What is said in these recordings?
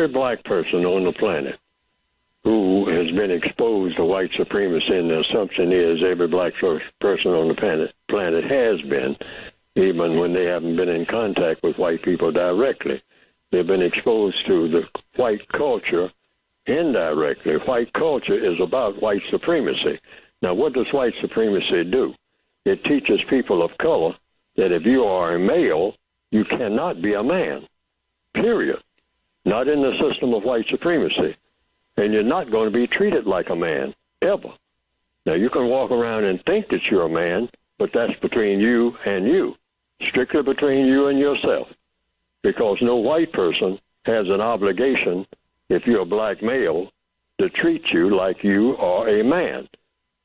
black person on the planet who has been exposed to white supremacy, and the assumption is every black person on the planet has been, even when they haven't been in contact with white people directly. They've been exposed to the white culture indirectly. White culture is about white supremacy. Now, what does white supremacy do? It teaches people of color that if you are a male, you cannot be a man, period. Not in the system of white supremacy. And you're not going to be treated like a man, ever. Now, you can walk around and think that you're a man, but that's between you and you, strictly between you and yourself, because no white person has an obligation, if you're a black male, to treat you like you are a man.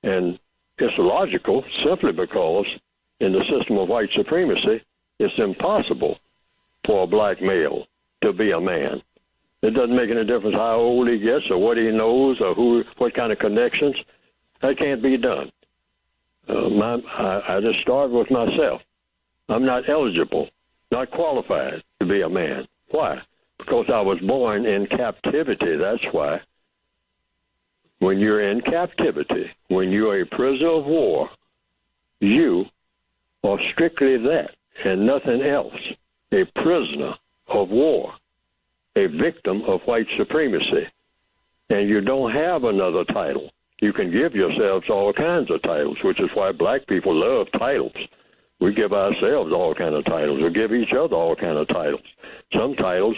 And it's logical simply because in the system of white supremacy, it's impossible for a black male to be a man. It doesn't make any difference how old he gets or what he knows or what kind of connections. That can't be done. I just start with myself. I'm not eligible, not qualified to be a man. Why? Because I was born in captivity, that's why. When you're in captivity, when you're a prisoner of war, you are strictly that and nothing else, a prisoner of war, a victim of white supremacy. And you don't have another title. You can give yourselves all kinds of titles, which is why black people love titles. We give ourselves all kinds of titles. We give each other all kinds of titles. Some titles,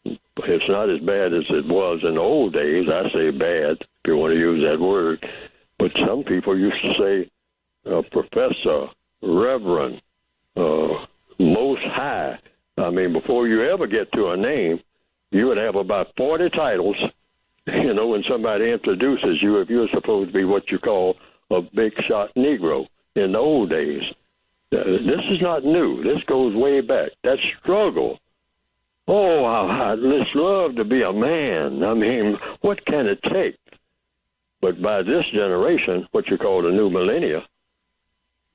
it's not as bad as it was in the old days. I say bad, if you want to use that word. But some people used to say professor, reverend, most high. I mean, before you ever get to a name, you would have about 40 titles, you know, when somebody introduces you, if you're supposed to be what you call a big shot Negro in the old days. This is not new. This goes way back. That struggle. Oh, I'd just love to be a man. I mean, what can it take? But by this generation, what you call the new millennia,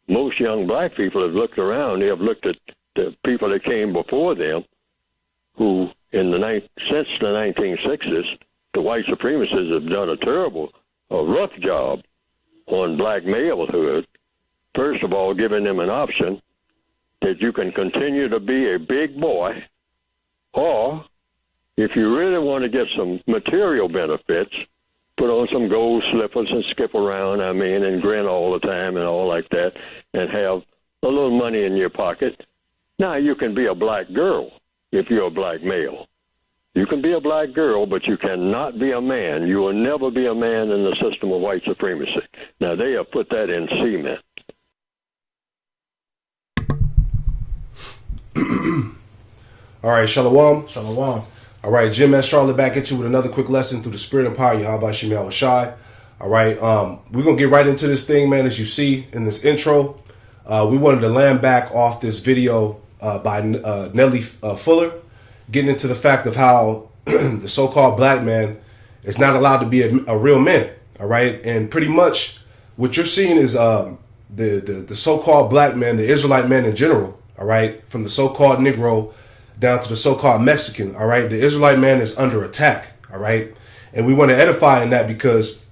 most young black people have looked around. They have looked at the people that came before them who, since the 1960s, the white supremacists have done a rough job on black malehood. First of all, giving them an option that you can continue to be a big boy, or if you really want to get some material benefits, put on some gold slippers and skip around, and grin all the time and all like that, and have a little money in your pocket. Now, you can be a black girl if you're a black male. You can be a black girl, but you cannot be a man. You will never be a man in the system of white supremacy. Now, they have put that in cement. All right, Shalom. Shalom. All right, GMS Charlotte back at you with another quick lesson through the spirit and power. Yahweh Shem Yahweh Shai. All right, we're going to get right into this thing, man, as you see in this intro. We wanted to land back off this video by Nellie Fuller, getting into the fact of how the so-called black man is not allowed to be a real man, all right? And pretty much what you're seeing is the so-called black man, the Israelite man in general, all right, from the so-called Negro down to the so-called Mexican, all right? The Israelite man is under attack, all right? And we want to edify in that because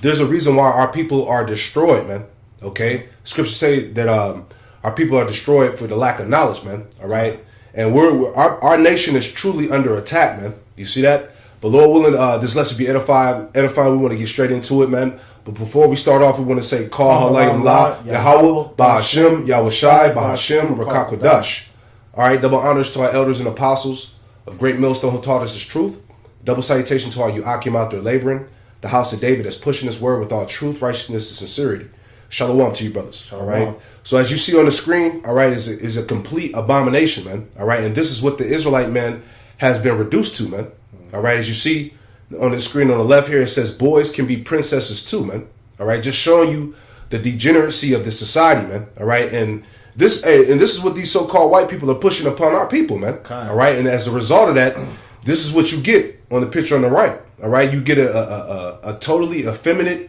there's a reason why our people are destroyed, man, okay? Scriptures say that our people are destroyed for the lack of knowledge, man, all right? And our nation is truly under attack, man. You see that? But Lord willing, this lesson be edifying. We want to get straight into it, man. But before we start off, we want to say, Call Halayim La, Yahweh, Bahashem, Yahweh Shai, Bahashem, Rakakwadash. All right, double honors to our elders and apostles of Great Millstone who taught us this truth. Double salutation to our Yuakim out there laboring. The house of David that's pushing this word with all truth, righteousness, and sincerity. Shalom to you, brothers. Shalom. All right. So as you see on the screen, all right, is a complete abomination, man. All right. And this is what the Israelite man has been reduced to, man. All right. As you see on the screen on the left here, it says boys can be princesses too, man. All right. Just showing you the degeneracy of the society, man. All right. And this is what these so-called white people are pushing upon our people, man. Okay. All right. And as a result of that, this is what you get on the picture on the right. All right. You get a totally effeminate,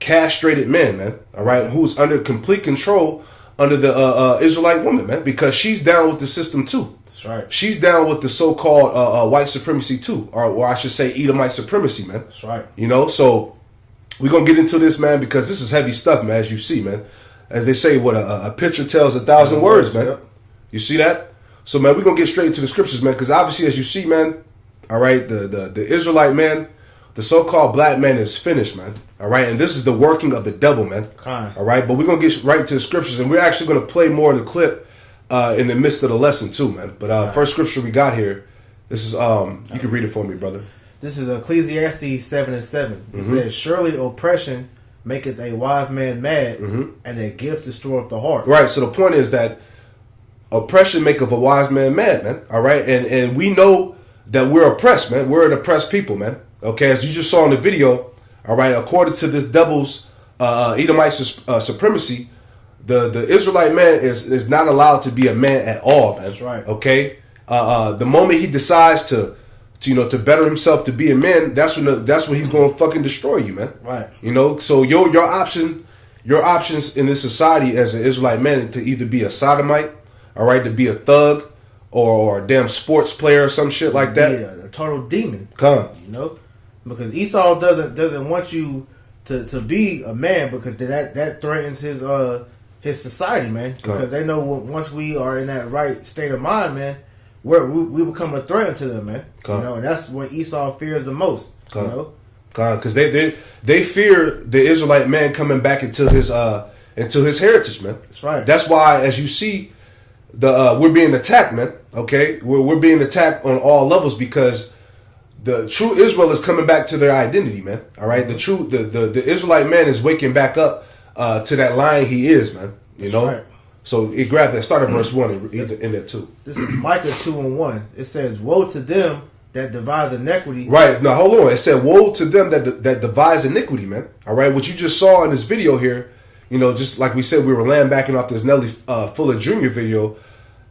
castrated man, all right, who's under complete control under the Israelite woman, man, because she's down with the system too. That's right. She's down with the so-called white supremacy too, or I should say Edomite supremacy, man. That's right. You know, so we're going to get into this, man, because this is heavy stuff, man, as you see, man. As they say, what a picture tells 1,000 words, man. Yep. You see that? So, man, we're going to get straight into the scriptures, man, because obviously, as you see, man, all right, the Israelite man, the so-called black man is finished, man. All right, and this is the working of the devil, man. All right, but we're going to get right into the scriptures, and we're actually going to play more of the clip in the midst of the lesson, too, man. But first scripture we got here, this is, you can read it for me, brother. This is Ecclesiastes 7:7. It says, surely oppression maketh a wise man mad, and a gift destroyeth the heart. Right, so the point is that oppression maketh a wise man mad, man. All right, and we know that we're oppressed, man. We're an oppressed people, man. Okay, as you just saw in the video, all right, according to this devil's Edomite supremacy, the Israelite man is not allowed to be a man at all, man. That's right. Okay, the moment he decides to better himself to be a man, that's when he's going to fucking destroy you, man. Right. You know, so your options in this society as an Israelite man to either be a sodomite, all right, to be a thug, or a damn sports player or some shit like that. Yeah, a total demon. Come. You know, because Esau doesn't want you to be a man, because that threatens his society, man. Because they know once we are in that right state of mind, man, we become a threat to them, man. You know, and that's what Esau fears the most. You know, because they fear the Israelite man coming back into his heritage, man. That's right. That's why, as you see, we're being attacked, man. Okay, we're being attacked on all levels because the true Israel is coming back to their identity, man. All right, the Israelite man is waking back up to that lion he is, man. You know. Right. So it grabbed that. Start at verse 1 and in that 2. This is Micah 2:1. It says, "Woe to them that devise iniquity." Right. Now hold on. It said, "Woe to them that devise iniquity," man. All right. What you just saw in this video here, you know, just like we said, we were lambacking off this Nelly Fuller Jr. video.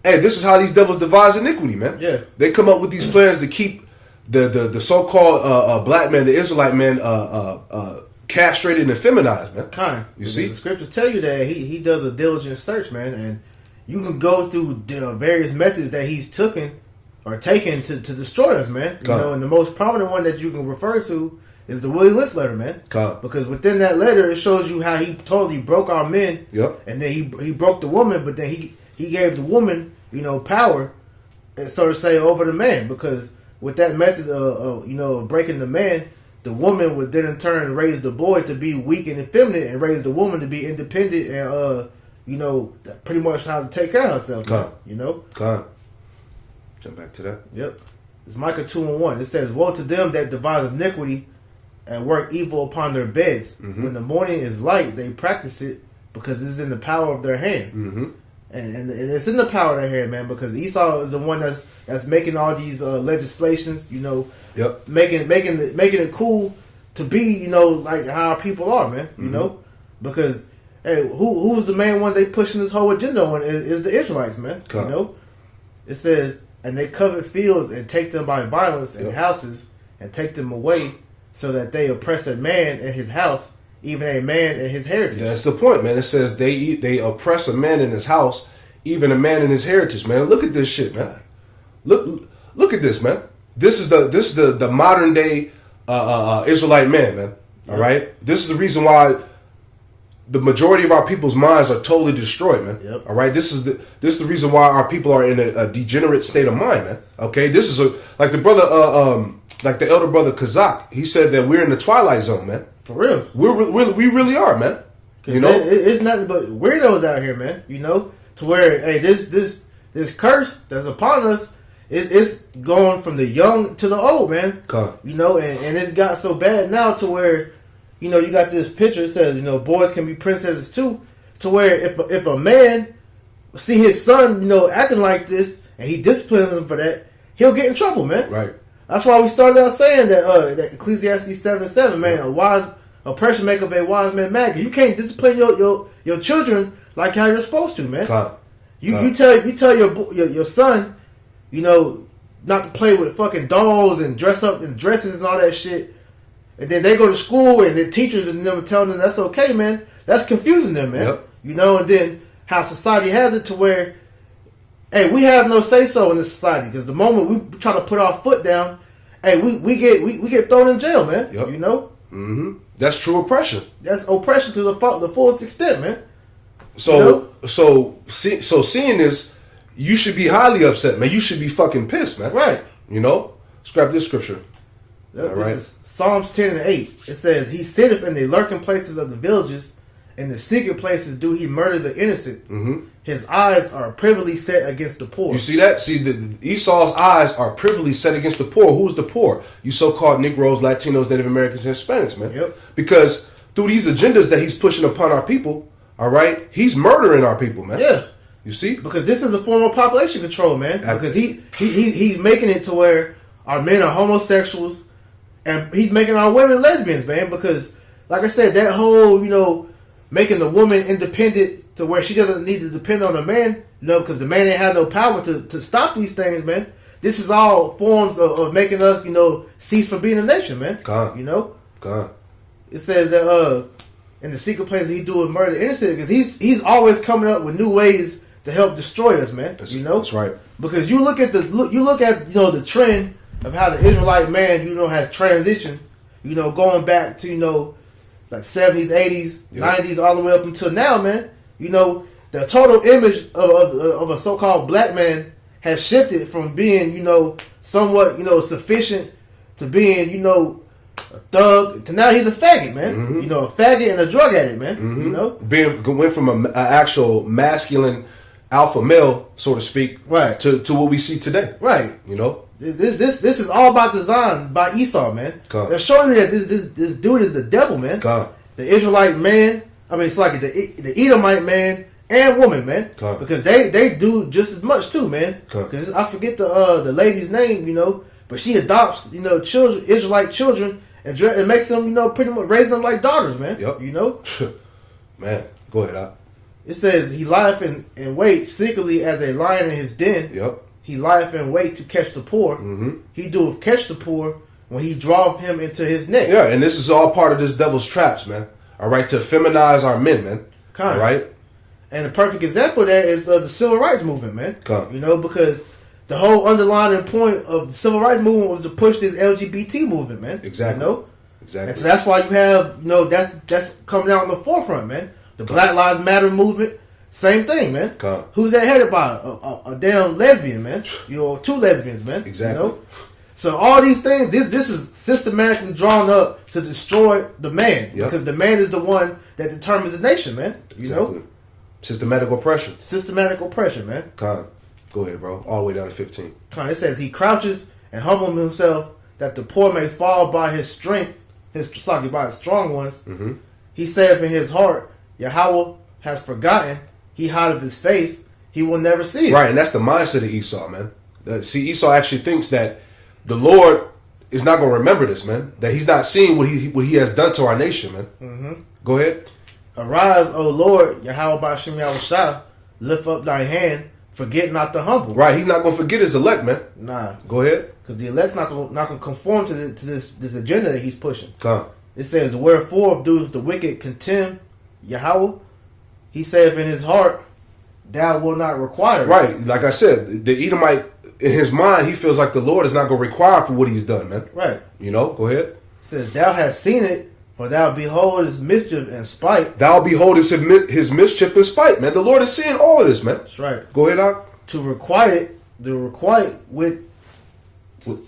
Hey, this is how these devils devise iniquity, man. Yeah. They come up with these plans to keep the so-called black man, the Israelite man, castrated and feminized, man. You see, the scriptures tell you that he does a diligent search, man, and you can go through various methods that he's taken to destroy us, man. You know, and the most prominent one that you can refer to is the Willie Lynch letter, man. Because within that letter, it shows you how he totally broke our men. Yep. And then he broke the woman, but then he gave the woman, power, so to say, over the man. Because with that method of breaking the man, the woman would then in turn raise the boy to be weak and effeminate, and raise the woman to be independent and pretty much how to take care of herself. Jump back to that. Yep. It's Micah 2:1. It says, "Woe to them that devise iniquity and work evil upon their beds. When the morning is light, they practice it, because it is in the power of their hand." And it's in the power of their hand, man, because Esau is the one that's making all these legislations, Yep. making it cool to be, like how our people are, man. You know, because hey, who's the main one they pushing this whole agenda on is the Israelites, man. You know, it says, "And they covet fields and take them by violence, and houses, and take them away, so that they oppress a man in his house, even a man in his heritage." That's the point, man. It says they oppress a man in his house, even a man in his heritage, man. Look at this shit, man. Look at this, man. This is the modern day Israelite man. All right. This is the reason why the majority of our people's minds are totally destroyed, man. Yep. All right. This is the reason why our people are in a degenerate state of mind, man. Okay. This is like the brother, like the elder brother Kazak. He said that we're in the twilight zone, man. For real. We really are, man. It's nothing but weirdos out here, man. To where, hey, this curse that's upon us, it's going from the young to the old, man. And it's got so bad now to where, you got this picture. It says, boys can be princesses too. To where if a man see his son, acting like this, and he disciplines him for that, he'll get in trouble, man. Right. That's why we started out saying that Ecclesiastes 7:7, man, oppression make up a wise man mad. You can't discipline your children like how you're supposed to, man. You tell your son, not to play with fucking dolls and dress up in dresses and all that shit, and then they go to school and the teachers and them telling them that's okay, man. That's confusing them, man. Yep. And then how society has it to where hey, we have no say so in this society because the moment we try to put our foot down, hey, we get thrown in jail, man. Yep. You know. Mm-hmm. That's true oppression. That's oppression to the fullest extent, man. So, you know? so seeing this, you should be highly upset, man. You should be fucking pissed, man. Right. You know? Scrap this scripture. All right. Is Psalms 10 and 8. It says, he sitteth in the lurking places of the villages, in the secret places do he murder the innocent. Mm-hmm. His eyes are privily set against the poor. You see that? See, Esau's eyes are privily set against the poor. Who's the poor? You so-called Negroes, Latinos, Native Americans, and Hispanics, man. Yep. Because through these agendas that he's pushing upon our people, all right, he's murdering our people, man. Yeah. You see? Because this is a form of population control, man. Because he's making it to where our men are homosexuals, and he's making our women lesbians, man. Because, like I said, that whole, you know, making the woman independent to where she doesn't need to depend on a man, you know, because the man ain't had no power to stop these things, man. This is all forms of making us, you know, cease from being a nation, man. God. You know? God. It says that in the secret place he do murder innocent because he's always coming up with new ways to help destroy us, man. You know? That's right. Because you look at you know, the trend of how the Israelite man, you know, has transitioned, you know, going back to, you know, like 70s, 80s, yep. 90s, all the way up until now, man. You know, the total image of a so-called black man has shifted from being, you know, somewhat, you know, sufficient to being, you know, a thug to now he's a faggot, man. Mm-hmm. You know, a faggot and a drug addict, man. Mm-hmm. You know, went from an actual masculine alpha male, so to speak, right, to what we see today, right. You know, this is all about design by Esau, man. They're showing you that this dude is the devil, man. God. The Israelite man. I mean, it's like the Edomite man and woman, man, because they do just as much too, man. Because I forget the lady's name, you know, but she adopts, you know, children, Israelite children, and makes them, you know, pretty much raise them like daughters, man. Yep. You know, man, go ahead. It says he lieth in wait secretly as a lion in his den. Yep. He lieth in wait to catch the poor. Mm-hmm. He doeth catch the poor when he draweth him into his net. Yeah, and this is all part of this devil's traps, man. All right, to feminize our men, man. All right. And a perfect example of that is the civil rights movement, man. You know, because the whole underlying point of the civil rights movement was to push this LGBT movement, man. Exactly. You know? Exactly. And so that's why you have, you know, that's coming out in the forefront, man. The Black Lives Matter movement, same thing, man. Who's that headed by? A damn lesbian, man. You know, two lesbians, man. Exactly. You know? So all these things, this is systematically drawn up to destroy the man. Yep. Because the man is the one that determines the nation, man. You know? Systematic oppression. Systematic oppression, man. Go ahead, bro. All the way down to 15. It says, he crouches and humbles himself that the poor may fall by his strength, by his strong ones. Mm-hmm. He saith in his heart, Yahweh has forgotten. He hideth his face. He will never see it. Right, and that's the mindset of Esau, man. See, Esau actually thinks that the Lord is not going to remember this, man. That he's not seeing what he has done to our nation, man. Mm-hmm. Go ahead. Arise, O Lord, Yahweh B'Shem Yahushua, lift up thy hand, forget not the humble. Right, he's not going to forget his elect, man. Nah. Go ahead. Because the elect's not going to conform to this agenda that he's pushing. Come. It says, wherefore does the wicked contemn Yahweh? He saith in his heart, thou wilt not require it. Right, like I said, the Edomite, in his mind, he feels like the Lord is not going to require for what he's done, man. Right. You know, go ahead. It says, thou hast seen it, for thou behold his mischief and spite. Thou behold his mischief and spite, man. The Lord is seeing all of this, man. That's right. Go ahead, Doc. To requite with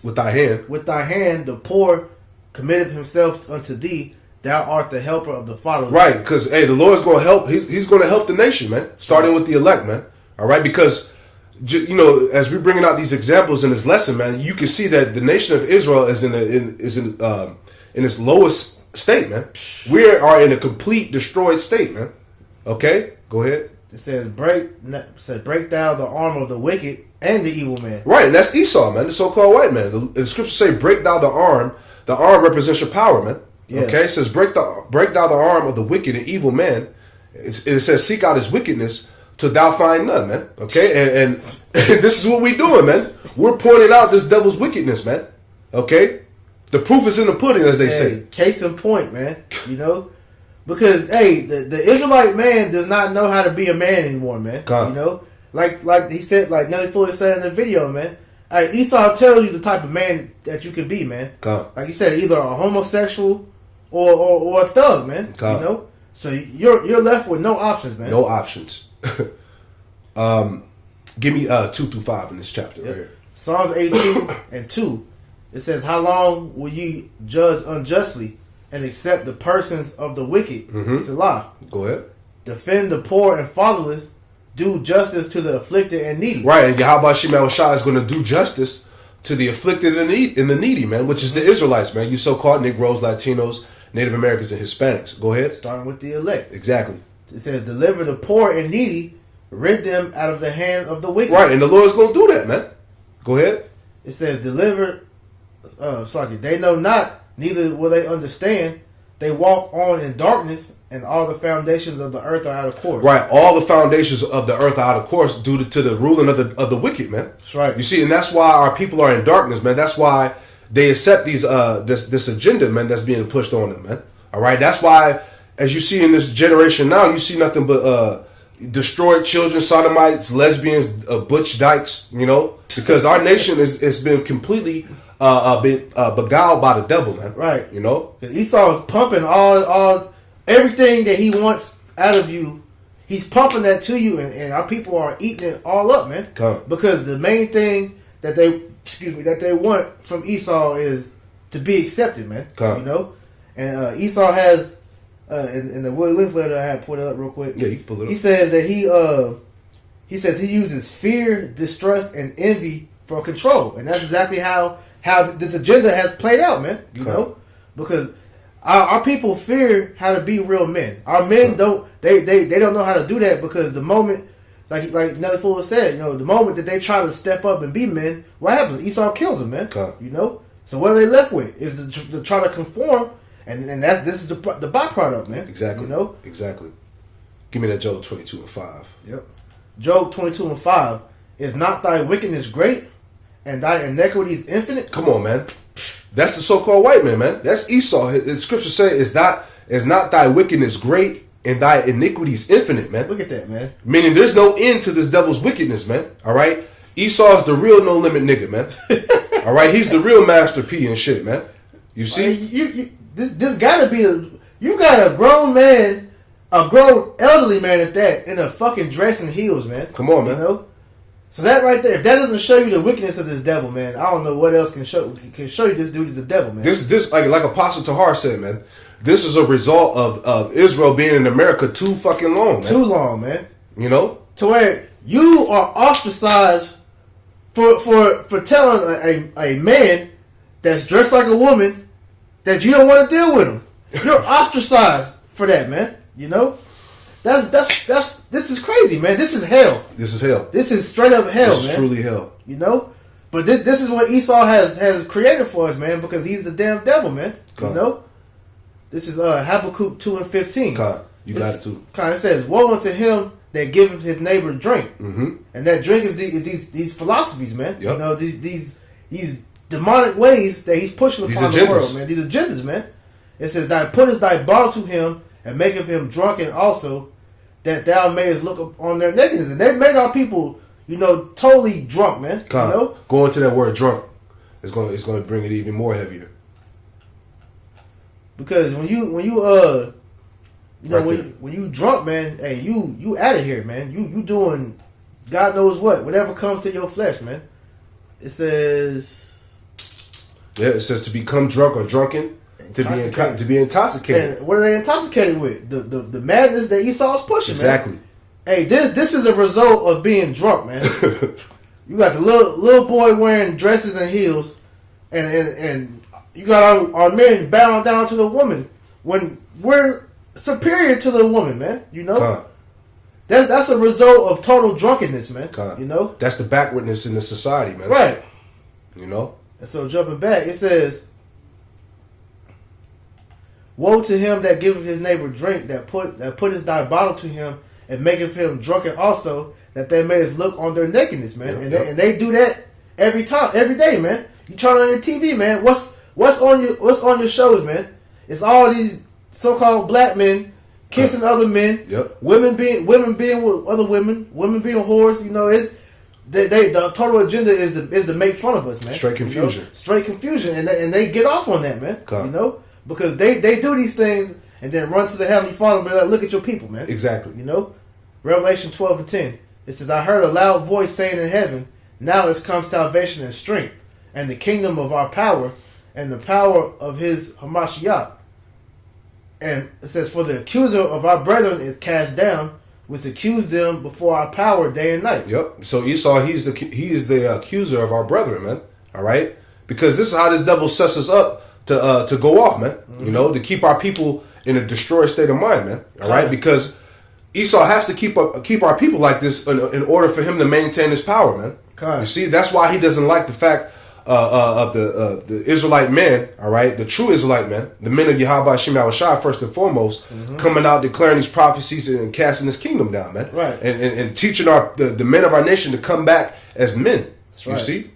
thy hand. With thy hand, the poor committed himself unto thee. Thou art the helper of the fatherless. Right, because, hey, the Lord's going to help. He's going to help the nation, man. Starting with the elect, man. All right, because, you know, as we're bringing out these examples in this lesson, man, you can see that the nation of Israel is in its lowest state, man. We are in a complete destroyed state, man. Okay, go ahead. It says, break thou the arm of the wicked and the evil man. Right, and that's Esau, man, the so-called white man. The scriptures say, break thou the arm. The arm represents your power, man. Yeah. Okay, it says, break thou the arm of the wicked and evil man. It says, seek out his wickedness till thou find none, man. Okay, and this is what we doing, man. We're pointing out this devil's wickedness, man. Okay, the proof is in the pudding, as they say. Case in point, man. You know, because hey, the Israelite man does not know how to be a man anymore, man. You know, like he said, like Nelly Fuller said in the video, man. Like Esau tells you the type of man that you can be, man. Like he said, either a homosexual or a thug, man. You know, so you're left with no options, man. No options. Give me 2 through 5 in this chapter right here. Psalms 18 and 2. It says, "How long will ye judge unjustly and accept the persons of the wicked?" It's a lie. Go ahead. "Defend the poor and fatherless. Do justice to the afflicted and needy." Right, and Yahweh Shemel Shai is going to do justice to the afflicted and the needy, man, which is the Israelites, man. You so-called Negroes, Latinos, Native Americans, and Hispanics. Go ahead. Starting with the elect. Exactly. It says, "Deliver the poor and needy, rid them out of the hand of the wicked." Right, and the Lord's going to do that, man. Go ahead. It says, "Deliver, they know not, neither will they understand. They walk on in darkness, and all the foundations of the earth are out of course." Right, all the foundations of the earth are out of course due to the ruling of the wicked, man. That's right. You see, and that's why our people are in darkness, man. That's why they accept these this agenda, man, that's being pushed on them, man. All right, that's why, as you see in this generation now, you see nothing but destroyed children, sodomites, lesbians, butch dykes, you know, because our nation has been completely beguiled by the devil, man. Right. You know? Because Esau is pumping all everything that he wants out of you. He's pumping that to you, and our people are eating it all up, man. Because the main thing that they want from Esau is to be accepted, man. You know? And Esau has in the Willie Lynch letter I had put it up real quick. Yeah, you can pull it up. He says that he says he uses fear, distrust, and envy for control, and that's exactly how this agenda has played out, man. You know, because our people fear how to be real men. Our men don't know how to do that, because the moment, like Nelly Fuller said, you know, the moment that they try to step up and be men, what happens? Esau kills them, man. You know, so what are they left with is to try to conform. And this is the byproduct, man. Exactly. You know? Exactly. Give me that Job 22 and 5. Yep. Job 22 and 5. "Is not thy wickedness great, and thy iniquities infinite?" Come on, man. That's the so-called white man, man. That's Esau. His scripture say, "Is not thy wickedness great, and thy iniquities infinite," man. Look at that, man. Meaning there's no end to this devil's wickedness, man. All right? Esau is the real no-limit nigga, man. All right? He's the real Master P and shit, man. You see? This gotta be you got a grown man, a grown elderly man at that, in a fucking dress and heels, man. Come on, man. You know? So that right there, if that doesn't show you the wickedness of this devil, man, I don't know what else can show you this dude is the devil, man. This like Apostle Tahar said, man. This is a result of Israel being in America too fucking long, man. Too long, man. You know? To where you are ostracized for telling a man that's dressed like a woman that you don't want to deal with him. You're ostracized for that, man. You know? This is crazy, man. This is hell. This is hell. This is straight up hell, man. This is truly hell. You know? But this is what Esau has created for us, man, because he's the damn devil, man. You know? This is Habakkuk 2 and 15. You got it too. It says, "Woe unto him that giveth his neighbor drink." Mm-hmm. And that drink is these philosophies, man. Yep. You know, these demonic ways that he's pushing upon the world, man. These agendas, man. It says, "Thou puttest thy bottle to him, and maketh him drunken also, that thou mayest look upon their nakedness." And they made our people, you know, totally drunk, man. You know? Go into that word drunk. It's going to bring it even more heavier. Because when you drunk, man, hey, you out of here, man. You doing God knows whatever comes to your flesh, man. It says. Yeah, it says to become drunk or drunken, to be intoxicated. And what are they intoxicated with? The madness that Esau is pushing, exactly. Man. Hey, this is a result of being drunk, man. You got the little boy wearing dresses and heels, and you got our men bowing down to the woman when we're superior to the woman, man. You know, that's a result of total drunkenness, man. You know, that's the backwardness in the society, man. Right. You know. And so jumping back, it says, "Woe to him that giveth his neighbor drink, that putteth thy bottle to him, and maketh him drunken also, that they may look on their nakedness," man. And they do that every day, man. You turn on your TV, man. What's on your shows, man? It's all these so-called black men kissing other men, women being with other women being whores. You know, it's the total agenda is to make fun of us, man. Straight confusion, you know? Straight confusion, and they get off on that, man. You know, because they do these things and then run to the Heavenly Father and be like, look at your people, man. Exactly. You know, Revelation 12:10. It says, I heard a loud voice saying in heaven, now has come salvation and strength, and the kingdom of our power, and the power of his Hamashiach. And it says, for the accuser of our brethren is cast down, which accused them before our power day and night. Yep. So Esau, he is the accuser of our brethren, man. All right, because this is how this devil sets us up to go off, man. Mm-hmm. You know, to keep our people in a destroyed state of mind, man. All right, because Esau has to keep our people like this in order for him to maintain his power, man. You see, that's why he doesn't like the fact of the Israelite men, all right, the true Israelite men, the men of Yahweh Shem Yahushua, first and foremost, coming out declaring these prophecies and casting his kingdom down, man. Right. And teaching the men of our nation to come back as men. That's right. You see?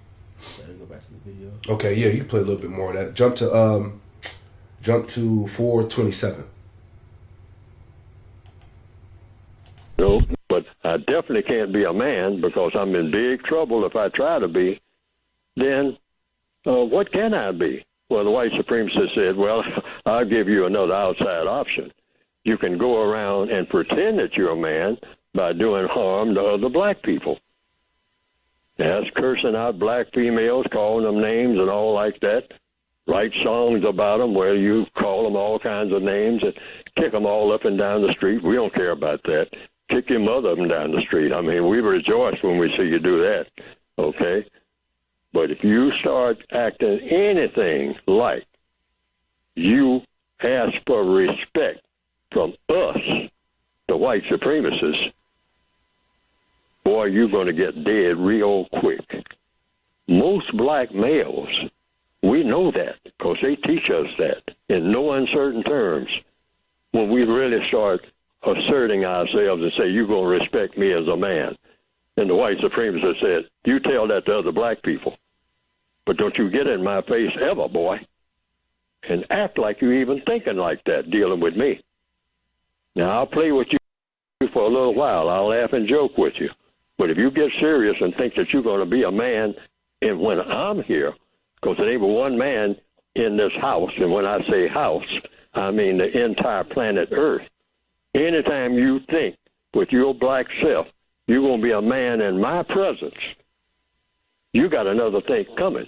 Go back to the video. Okay, yeah, you can play a little bit more of that. Jump to 4:27. No, but I definitely can't be a man because I'm in big trouble if I try to be. Then what can I be? Well, the white supremacist said, well, I'll give you another outside option. You can go around and pretend that you're a man by doing harm to other black people. That's cursing out black females, calling them names and all like that. Write songs about them where you call them all kinds of names and kick them all up and down the street. We don't care about that. Kick your mother up and down the street. I mean, we rejoice when we see you do that, okay? But if you start acting anything like you ask for respect from us, the white supremacists, boy, you're going to get dead real quick. Most black males, we know that because they teach us that in no uncertain terms. When we really start asserting ourselves and say, you're going to respect me as a man. And the white supremacists said, you tell that to other black people. But don't you get in my face ever, boy, and act like you even thinking like that, dealing with me. Now, I'll play with you for a little while. I'll laugh and joke with you. But if you get serious and think that you're going to be a man, and when I'm here, because there ain't but one man in this house, and when I say house, I mean the entire planet Earth. Anytime you think with your black self, you're going to be a man in my presence, you got another thing coming.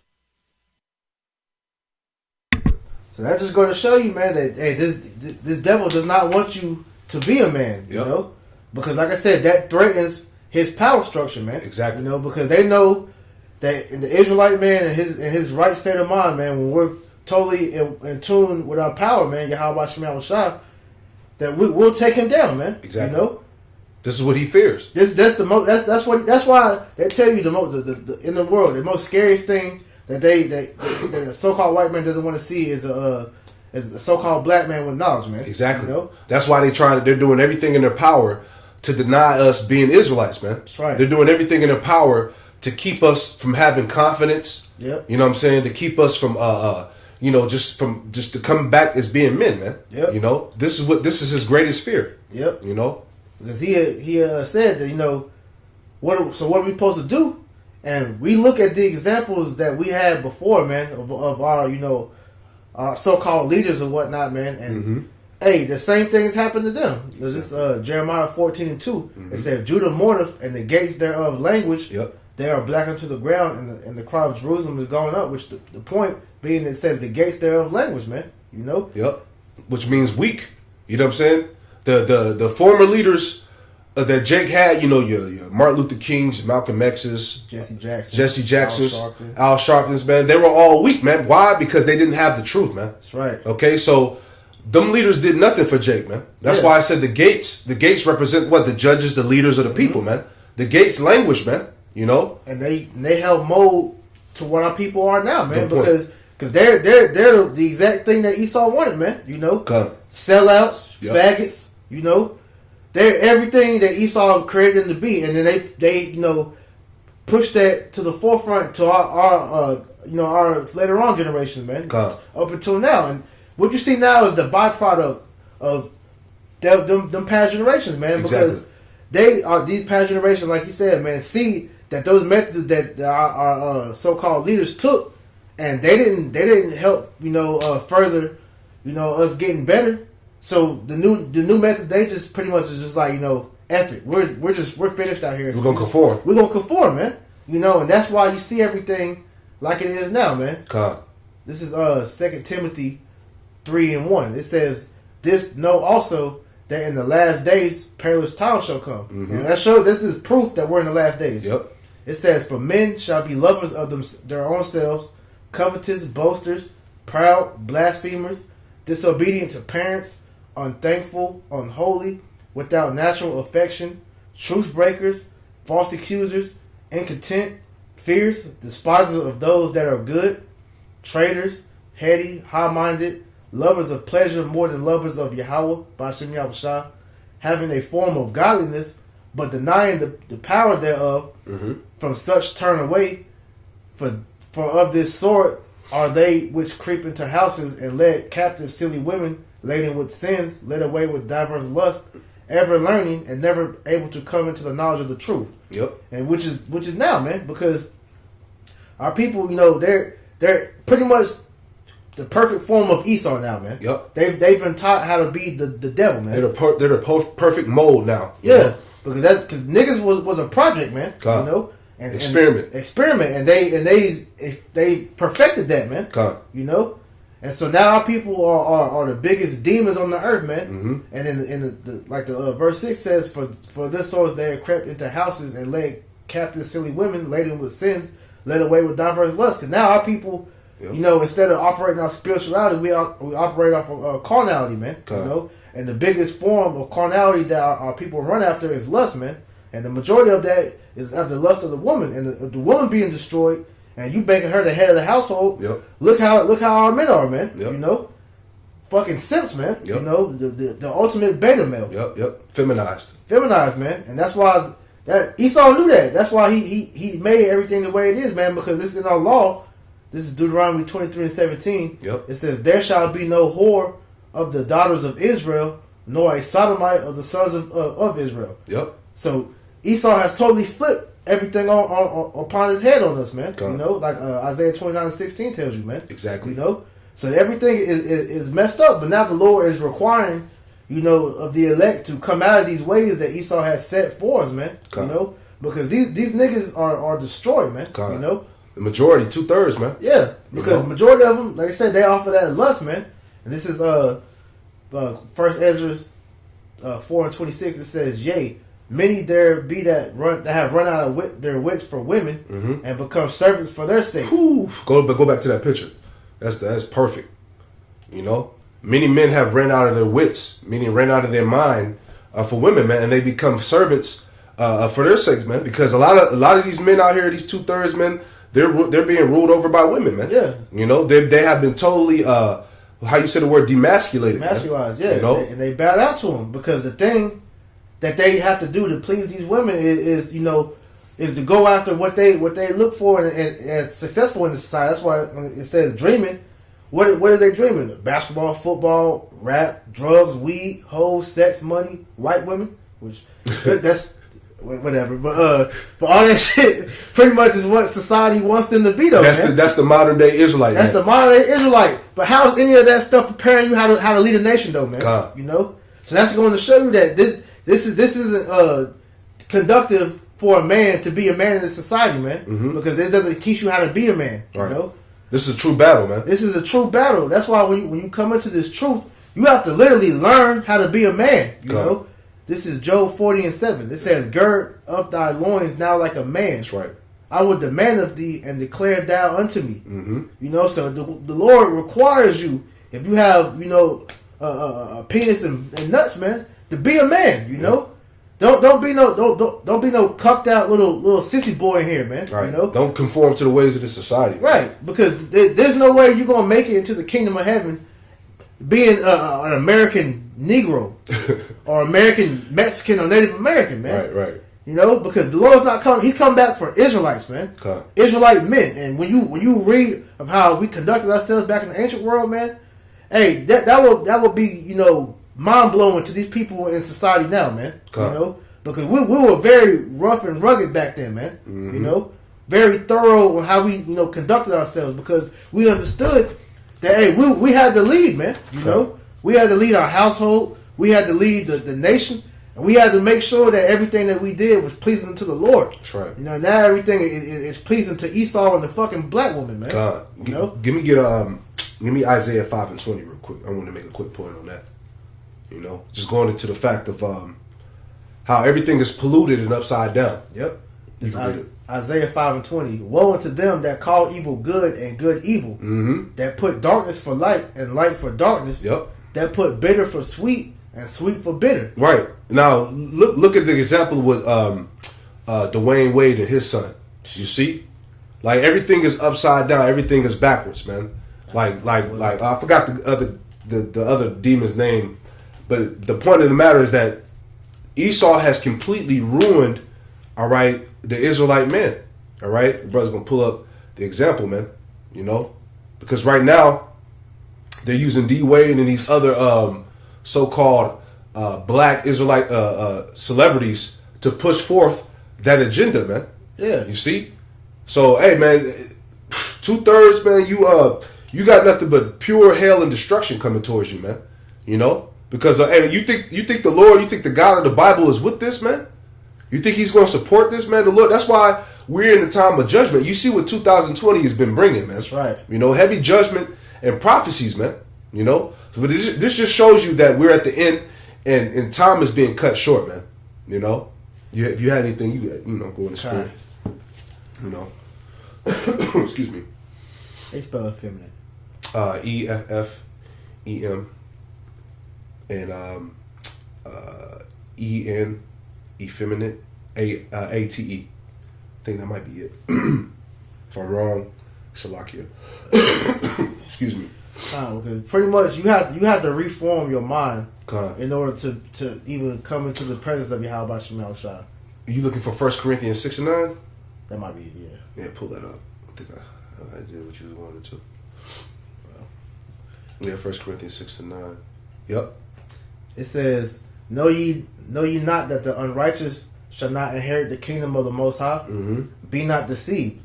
So that's just going to show you, man, that hey, this devil does not want you to be a man, you know? Because like I said, that threatens his power structure, man. Exactly. You know, because they know that in the Israelite man and his right state of mind, man, when we're totally in tune with our power, man, Yahweh Shem Yahushua, that we'll take him down, man. Exactly. You know? This is what he fears. That's why they tell you the in the world the most scariest thing that the so-called white man doesn't want to see is a so-called black man with knowledge, man. Exactly. You know? That's why they're doing everything in their power to deny us being Israelites, man. That's right. They're doing everything in their power to keep us from having confidence. Yep. You know what I'm saying? To keep us from just to come back as being men, man. Yep. You know, this is his greatest fear. Yep. You know? Because he said that, you know, what are we supposed to do? And we look at the examples that we had before, man, of our, you know, our so-called leaders and whatnot, man. And, hey, the same things happened to them. This is Jeremiah 14:2. It said, Judah mourneth, and the gates thereof languish. Yep. They are blackened to the ground, and the cry of Jerusalem is going up, which the point being it says the gates thereof languish, man. You know? Yep. Which means weak. You know what I'm saying? The former leaders that Jake had, you know, your Martin Luther King's, Malcolm X's, Jesse Jackson's, Al Sharpton's, man, they were all weak, man. Why? Because they didn't have the truth, man. That's right. Okay, so them leaders did nothing for Jake, man. That's why I said the gates represent what? The judges, the leaders of the people, man. The gates languish, man. You know? And they help mold to what our people are now, man. Because they're the exact thing that Esau wanted, man. You know? Sellouts, faggots, you know? They're everything that Esau created them to be, and then they you know, push that to the forefront to our later on generations, man. Up until now, and what you see now is the byproduct of them past generations, man, because they are these past generations, like you said, man, see that those methods that our so-called leaders took, and they didn't help, further, us getting better. So the new method, they just pretty much is just like, F it. We're finished out here. We're gonna conform. We're gonna conform, man. And that's why you see everything like it is now, man. This is 2 Timothy 3:1. It says, "This know also that in the last days perilous times shall come." Mm-hmm. And this is proof that we're in the last days. Yep. It says, "For men shall be lovers of their own selves, covetous, boasters, proud, blasphemers, disobedient to parents, unthankful, unholy, without natural affection, truce breakers, false accusers, incontent, fierce, despisers of those that are good, traitors, heady, high-minded, lovers of pleasure more than lovers of Yahweh, B'Shem Yahushua, having a form of godliness, but denying the power thereof. Mm-hmm. From such turn away, for of this sort are they which creep into houses and led captive silly women, laden with sins, led away with diverse lusts, ever learning and never able to come into the knowledge of the truth." Yep. And which is now, man, because our people, they're pretty much the perfect form of Esau now, man. Yep. They've been taught how to be the devil, man. They're the perfect mold now. Yeah, because niggas was a project, man. And experiment, and they perfected that, man. And so now our people are the biggest demons on the earth, man. Mm-hmm. And in the verse 6 says, for this sort they have crept into houses and led captive silly women, laden with sins, led away with diverse lusts. Because now our people, instead of operating off spirituality, we operate off of carnality, man. And the biggest form of carnality that our people run after is lust, man. And the majority of that is after the lust of the woman, and the woman being destroyed. And you making her the head of the household. Yep. Look how our men are, man. Yep. Fucking simps, man. Yep. The ultimate beta male. Yep. Feminized, man. And that's why that Esau knew that. That's why he made everything the way it is, man. Because this is in our law. This is Deuteronomy 23:17. Yep. It says, "There shall be no whore of the daughters of Israel, nor a sodomite of the sons of Israel." Yep. So Esau has totally flipped everything upon his head on us, man. Like Isaiah 29:16 tells you, man. Exactly. So everything is messed up, but now the Lord is requiring, of the elect to come out of these ways that Esau has set for us, man. Because these niggas are destroyed, man. The majority, 2/3, man. Yeah, because the majority of them, like I said, they offer that lust, man. And this is First Ezra 4:26. It says, "Yea, many there be that have run out of their wits for women, mm-hmm. and become servants for their sake." Go back to that picture. That's perfect. Many men have ran out of their wits, meaning ran out of their mind for women, man, and they become servants for their sakes, man. Because a lot of these men out here, these 2/3 men, they're being ruled over by women, man. Yeah. They have been totally how you say the word demasculated, masculized, man. Yeah. And they bow out to them because the thing that they have to do to please these women is to go after what they look for and successful in the society. That's why when it says dreaming, what are they dreaming? Basketball, football, rap, drugs, weed, hoes, sex, money, white women, which that's whatever. But all that shit pretty much is what society wants them to be, though. That's the modern day Israelite. That's the modern day Israelite. But how is any of that stuff preparing you how to lead a nation, though, man? So that's going to show you that this isn't conductive for a man to be a man in this society, man. Mm-hmm. Because it doesn't teach you how to be a man. Right. This is a true battle, man. This is a true battle. That's why when you come into this truth, you have to literally learn how to be a man. You know. This is Job 40:7. It says, "Gird up thy loins now like a man. That's right. I will demand of thee and declare thou unto me." Mm-hmm. So the Lord requires you, if you have a penis and nuts, man, to be a man. Don't be no cucked out little sissy boy in here, man. Right. Don't conform to the ways of this society. Right, because there's no way you're gonna make it into the kingdom of heaven being an American Negro or American Mexican or Native American, man. Right. Because the Lord's not coming. He's come back for Israelites, man. Israelite men. And when you read of how we conducted ourselves back in the ancient world, man, hey, that will be mind blowing to these people in society now, man. You know, because we were very rough and rugged back then, man. Mm-hmm. You know, very thorough on how we conducted ourselves because we understood that hey, we had to lead, man. You know, we had to lead our household, we had to lead the nation. We had to make sure that everything that we did was pleasing to the Lord. That's right. You know, now everything is pleasing to Esau and the fucking black woman, man. You know? Give me Isaiah 5:20 real quick. I want to make a quick point on that. You know, just going into the fact of how everything is polluted and upside down. Yep. Isaiah 5:20. Woe unto them that call evil good and good evil. Mm-hmm. That put darkness for light and light for darkness. Yep. That put bitter for sweet and sweet for bitter. Right. Now, look at the example with Dwayne Wade and his son. You see? Like, everything is upside down. Everything is backwards, man. Like I forgot the other demon's name. But the point of the matter is that Esau has completely ruined, all right, the Israelite man. All right? The brother's going to pull up the example, man. You know? Because right now, they're using D. Wade and these other so-called black Israelite celebrities to push forth that agenda, man. Yeah. You see? So, hey, man, 2/3, man, you got nothing but pure hell and destruction coming towards you, man. You know? Because, hey, you think the Lord, you think the God of the Bible is with this, man? You think he's going to support this, man? The Lord, that's why we're in the time of judgment. You see what 2020 has been bringing, man. That's right. You know, heavy judgment and prophecies, man. You know? But this just shows you that we're at the end and time is being cut short, man. You know? If you had anything, you go in the spirit. You know? Excuse me. They spell effeminate. EFFEM and EN, effeminate, ATE. I think that might be it. If I'm wrong, Shalakia. Excuse me. Because pretty much you have to reform your mind in order to even come into the presence of Yahweh Shemal Shai. Are you looking for 1 Corinthians 6:9? That might be it, yeah. Yeah, pull that up. I think I did what you wanted to. Yeah, 1 Corinthians 6:9. Yep. It says, Know ye not that the unrighteous shall not inherit the kingdom of the Most High? Mm-hmm. Be not deceived.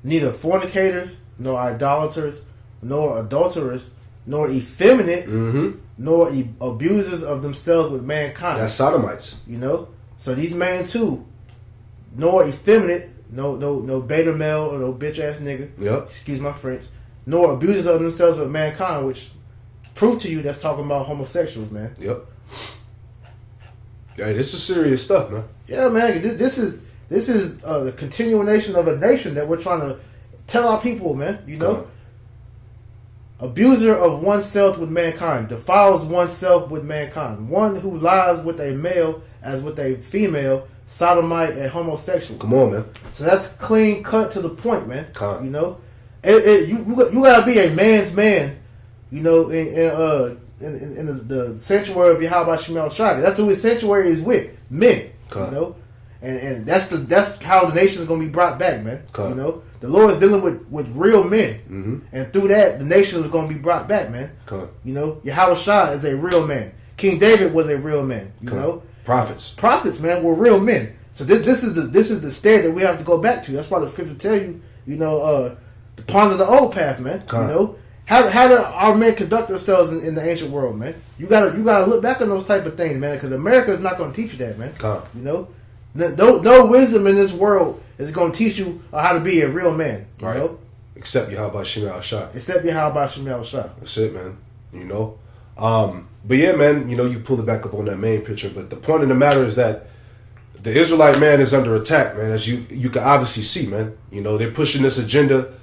Neither fornicators, nor idolaters, nor adulterers, nor effeminate, mm-hmm. nor abusers of themselves with mankind. That's sodomites. You know? So these men too, nor effeminate, no beta male or no bitch ass nigga. Yep. Excuse my French. Nor abusers of themselves with mankind, which prove to you that's talking about homosexuals, man. Yep. Yeah, this is serious stuff, man. Yeah, man. This is a continuation of a nation that we're trying to tell our people, man. You know? Abuser of oneself with mankind, defiles oneself with mankind. One who lies with a male as with a female, sodomite and homosexual. Come on, man. So that's clean cut to the point, man. You know, you gotta be a man's man. You know, in the sanctuary of Yahweh Shemal Shai. That's who his sanctuary is with, men. You know, and that's how the nation is gonna be brought back, man. You know. The Lord is dealing with real men. Mm-hmm. And through that, the nation is going to be brought back, man. You know, Yahweh Shai is a real man. King David was a real man, you know. Prophets, man, were real men. So this is the state that we have to go back to. That's why the scripture tell you, you know, to ponder the old path, man. You know, how do our men conduct themselves in the ancient world, man? You gotta look back on those type of things, man, because America is not going to teach you that, man. You know, no wisdom in this world is going to teach you how to be a real man. You know? Except Yahweh Shemal Shai. Except Yahweh Shemal Shai. That's it, man. You know? But yeah, man, you know, you pull it back up on that main picture. But the point of the matter is that the Israelite man is under attack, man, as you can obviously see, man. You know, they're pushing this agenda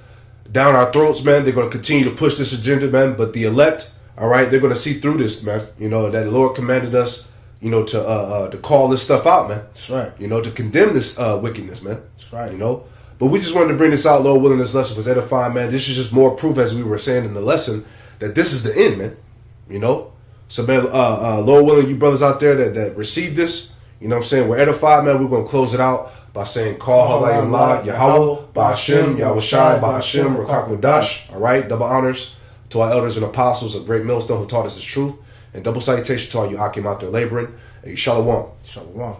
down our throats, man. They're going to continue to push this agenda, man. But the elect, all right, they're going to see through this, man. You know, that the Lord commanded us, you know, to call this stuff out, man. That's right. You know, to condemn this wickedness, man. That's right. You know, but we just wanted to bring this out, Lord willing. This lesson was edifying, man. This is just more proof, as we were saying in the lesson, that this is the end, man. You know, so man, Lord willing, you brothers out there that received this, you know what I'm saying, we're edified, man. We're gonna close it out by saying, Call Halayim La, Yahweh, Ba'ashem, Yahweh Shai, Ba'ashem, Rakak Mudash. All right, double honors to our elders and apostles of Great Millstone who taught us the truth. And double salutation to all you Akim out there laboring. Hey, shalom. Shalom.